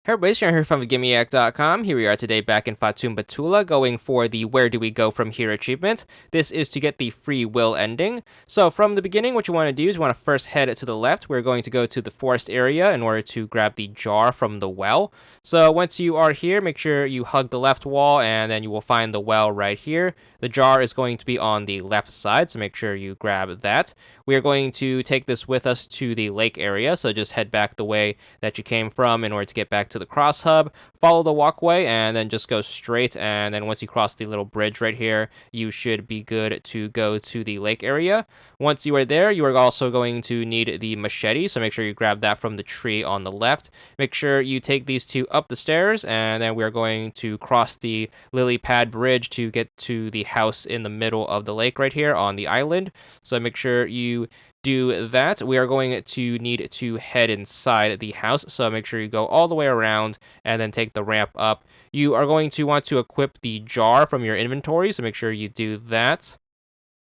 Hey everybody, Sharon here from VidGamiac.com. Here we are today back in Fatum Betula going for the Where Do We Go From Here achievement. This is to get the free will ending. So from the beginning, what you want to do is you want to first head to the left. We're going to go to the forest area in order to grab the jar from the well. So once you are here, make sure you hug the left wall and then you will find the well right here. The jar is going to be on the left side, so make sure you grab that. We are going to take this with us to the lake area, so just head back the way that you came from in order to get back to the cross hub. Follow the walkway and then just go straight, and then once you cross the little bridge right here, you should be good to go to the lake area. Once you are there, you are also going to need the machete, so make sure you grab that from the tree on the left. Make sure you take these two up the stairs, and then we're going to cross the lily pad bridge to get to the house in the middle of the lake right here on the island. So make sure you do that. We are going to need to head inside the house, so make sure you go all the way around and then take the ramp up. You are going to want to equip the jar from your inventory, so make sure you do that.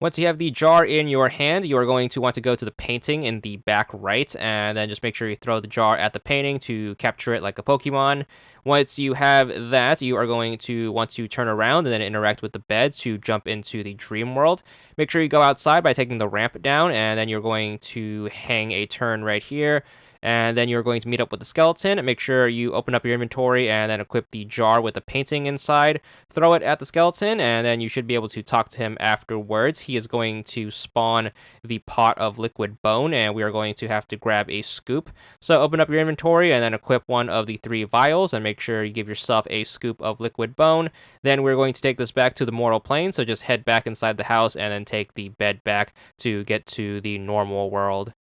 Once you have the jar in your hand, you are going to want to go to the painting in the back right, and then just make sure you throw the jar at the painting to capture it like a Pokemon. Once you have that, you are going to want to turn around and then interact with the bed to jump into the dream world. Make sure you go outside by taking the ramp down, and then you're going to hang a turn right here. And then you're going to meet up with the skeleton. Make sure you open up your inventory and then equip the jar with the painting inside. Throw it at the skeleton, and then you should be able to talk to him afterwards. He is going to spawn the pot of liquid bone, and we are going to have to grab a scoop. So open up your inventory and then equip one of the 3 vials, and make sure you give yourself a scoop of liquid bone. Then we're going to take this back to the mortal plane, so just head back inside the house and then take the bed back to get to the normal world.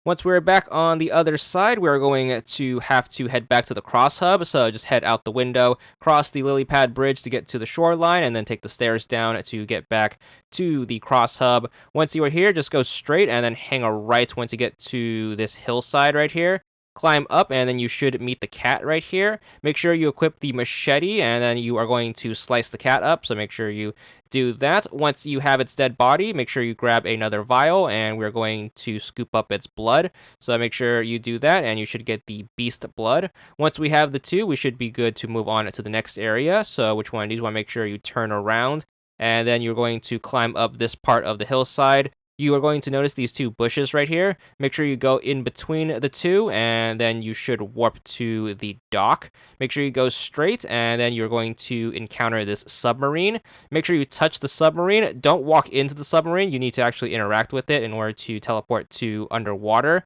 Once we're back on the other side, we're going to have to head back to the cross hub. So just head out the window, cross the lily pad bridge to get to the shoreline, and then take the stairs down to get back to the cross hub. Once you are here, just go straight and then hang a right once you get to this hillside right here. Climb up, and then you should meet the cat right here. Make sure you equip the machete, and then you are going to slice the cat up, so make sure you do that. Once you have its dead body, make sure you grab another vial, and we're going to scoop up its blood. So make sure you do that, and you should get the beast blood. Once we have the 2, we should be good to move on to the next area. So which one of these? Want to make sure you turn around, and then you're going to climb up this part of the hillside. You are going to notice these 2 bushes right here. Make sure you go in between the 2, and then you should warp to the dock. Make sure you go straight, and then you're going to encounter this submarine. Make sure you touch the submarine. Don't walk into the submarine. You need to actually interact with it in order to teleport to underwater.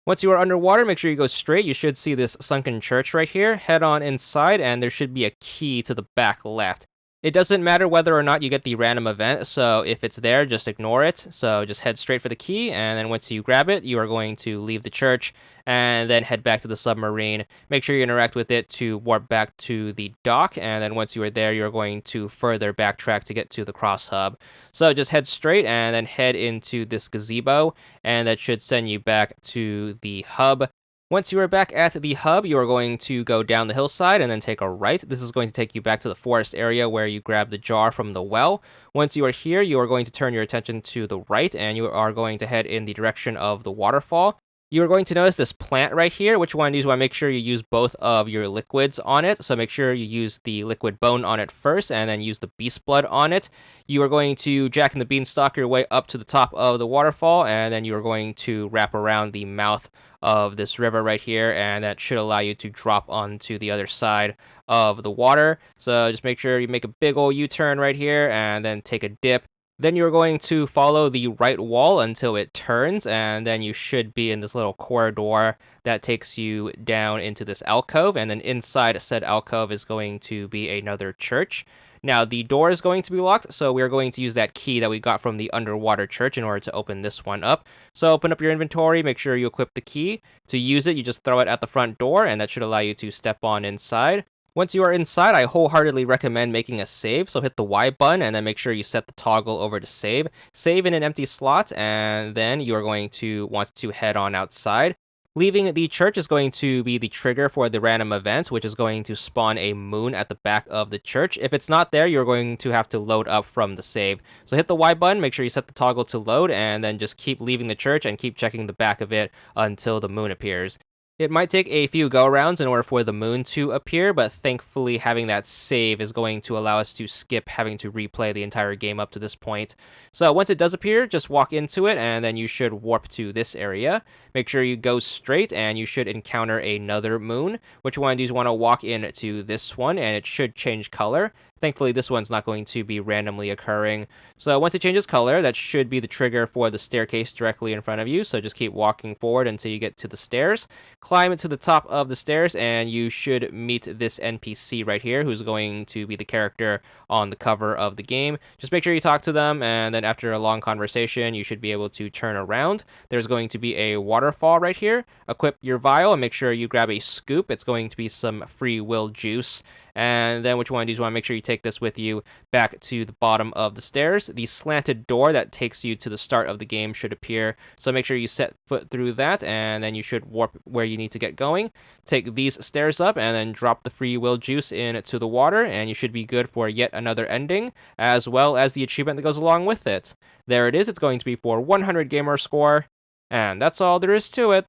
Once you are underwater, make sure you go straight. You should see this sunken church right here. Head on inside, and there should be a key to the back left. It doesn't matter whether or not you get the random event, so if it's there, just ignore it. So just head straight for the key, and then once you grab it, you are going to leave the church, and then head back to the submarine. Make sure you interact with it to warp back to the dock, and then once you are there, you're going to further backtrack to get to the cross hub. So just head straight, and then head into this gazebo, and that should send you back to the hub. Once you are back at the hub, you are going to go down the hillside and then take a right. This is going to take you back to the forest area where you grab the jar from the well. Once you are here, you are going to turn your attention to the right, and you are going to head in the direction of the waterfall. You are going to notice this plant right here. Which one you want to make sure you use both of your liquids on it. So make sure you use the liquid bone on it first, and then use the beast blood on it. You are going to Jack and the Beanstalk your way up to the top of the waterfall, and then you are going to wrap around the mouth of this river right here, and that should allow you to drop onto the other side of the water. So just make sure you make a big old U-turn right here, and then take a dip. Then you're going to follow the right wall until it turns, and then you should be in this little corridor that takes you down into this alcove, and then inside said alcove is going to be another church. Now, the door is going to be locked, so we're going to use that key that we got from the underwater church in order to open this one up. So open up your inventory, make sure you equip the key. To use it, you just throw it at the front door, and that should allow you to step on inside. Once you are inside, I wholeheartedly recommend making a save, so hit the Y button and then make sure you set the toggle over to save. Save in an empty slot, and then you are going to want to head on outside. Leaving the church is going to be the trigger for the random event, which is going to spawn a moon at the back of the church. If it's not there, you're going to have to load up from the save. So hit the Y button, make sure you set the toggle to load, and then just keep leaving the church and keep checking the back of it until the moon appears. It might take a few go-arounds in order for the moon to appear, but thankfully having that save is going to allow us to skip having to replay the entire game up to this point. So once it does appear, just walk into it, and then you should warp to this area. Make sure you go straight, and you should encounter another moon. What you want to do is want to walk into this one, and it should change color. Thankfully, this one's not going to be randomly occurring. So once it changes color, that should be the trigger for the staircase directly in front of you. So just keep walking forward until you get to the stairs. Climb to the top of the stairs, and you should meet this NPC right here, who's going to be the character on the cover of the game. Just make sure you talk to them, and then after a long conversation, you should be able to turn around. There's going to be a waterfall right here. Equip your vial and make sure you grab a scoop. It's going to be some free will juice. And then what you want to do is want to make sure you take this with you back to the bottom of the stairs. The slanted door that takes you to the start of the game should appear. So make sure you set foot through that, and then you should warp where you need to get going. Take these stairs up and then drop the free will juice into the water, and you should be good for yet another ending, as well as the achievement that goes along with it. There it is. It's going to be for 100 gamer score, and that's all there is to it.